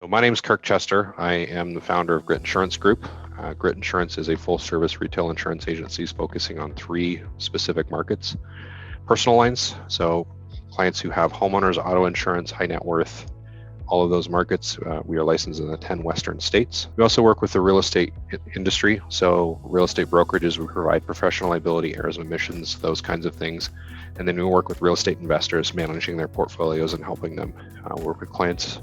My name is Kirk Chester. I am the founder of Grit Insurance Group. Grit Insurance is a full-service retail insurance agency focusing on three specific markets. Personal lines, so clients who have homeowners, auto insurance, high net worth, all of those markets. We are licensed in the 10 Western states. We also work with the real estate industry, so real estate brokerages. We provide professional liability, errors and omissions, those kinds of things. And then we work with real estate investors, managing their portfolios and helping them work with clients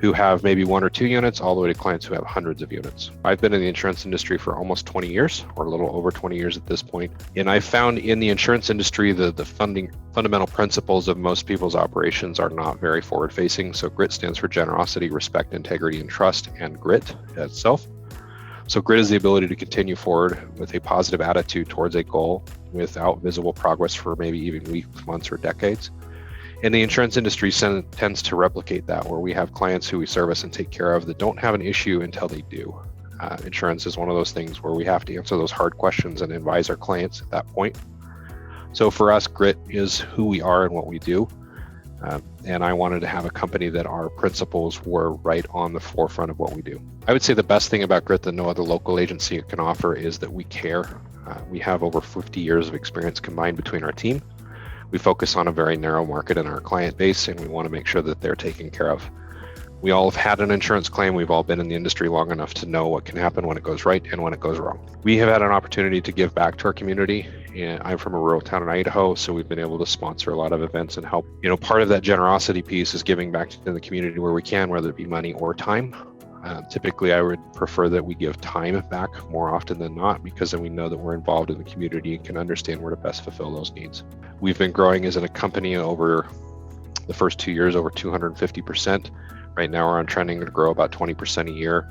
who have maybe one or two units, all the way to clients who have hundreds of units. I've been in the insurance industry for almost 20 years, or a little over 20 years at this point. And I found in the insurance industry, the fundamental principles of most people's operations are not very forward-facing. So GRIT stands for generosity, respect, integrity, and trust, and grit itself. So grit is the ability to continue forward with a positive attitude towards a goal without visible progress for maybe even weeks, months, or decades. And the insurance industry tends to replicate that, where we have clients who we service and take care of that don't have an issue until they do. Insurance is one of those things where we have to answer those hard questions and advise our clients at that point. So for us, grit is who we are and what we do. And I wanted to have a company that our principles were right on the forefront of what we do. I would say the best thing about grit that no other local agency can offer is that we care. We have over 50 years of experience combined between our team. We focus on a very narrow market in our client base, and we want to make sure that they're taken care of. We all have had an insurance claim. We've all been in the industry long enough to know what can happen when it goes right and when it goes wrong. We have had an opportunity to give back to our community. And I'm from a rural town in Idaho, so we've been able to sponsor a lot of events and help. Part of that generosity piece is giving back to the community where we can, whether it be money or time. Typically, I would prefer that we give time back more often than not, because then we know that we're involved in the community and can understand where to best fulfill those needs. We've been growing as a company over the first 2 years, over 250%. Right now, we're on trending to grow about 20% a year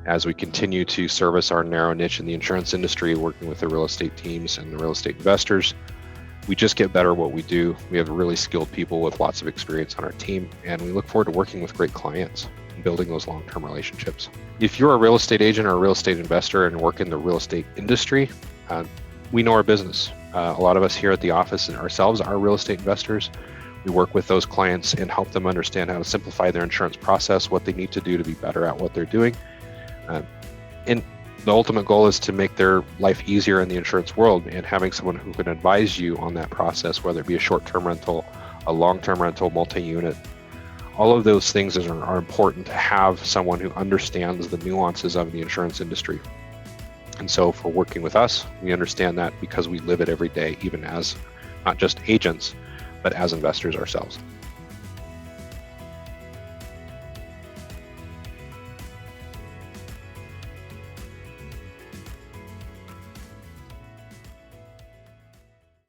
as we continue to service our narrow niche in the insurance industry, working with the real estate teams and the real estate investors. We just get better at what we do. We have really skilled people with lots of experience on our team, and we look forward to working with great clients and building those long-term relationships. If you're a real estate agent or a real estate investor and work in the real estate industry, we know our business. A lot of us here at the office and ourselves are real estate investors. We work with those clients and help them understand how to simplify their insurance process, what they need to do to be better at what they're doing. And the ultimate goal is to make their life easier in the insurance world, and having someone who can advise you on that process, whether it be a short-term rental, a long-term rental, multi-unit. All of those things are important to have someone who understands the nuances of the insurance industry. And so for working with us, we understand that because we live it every day, even as not just agents, but as investors ourselves.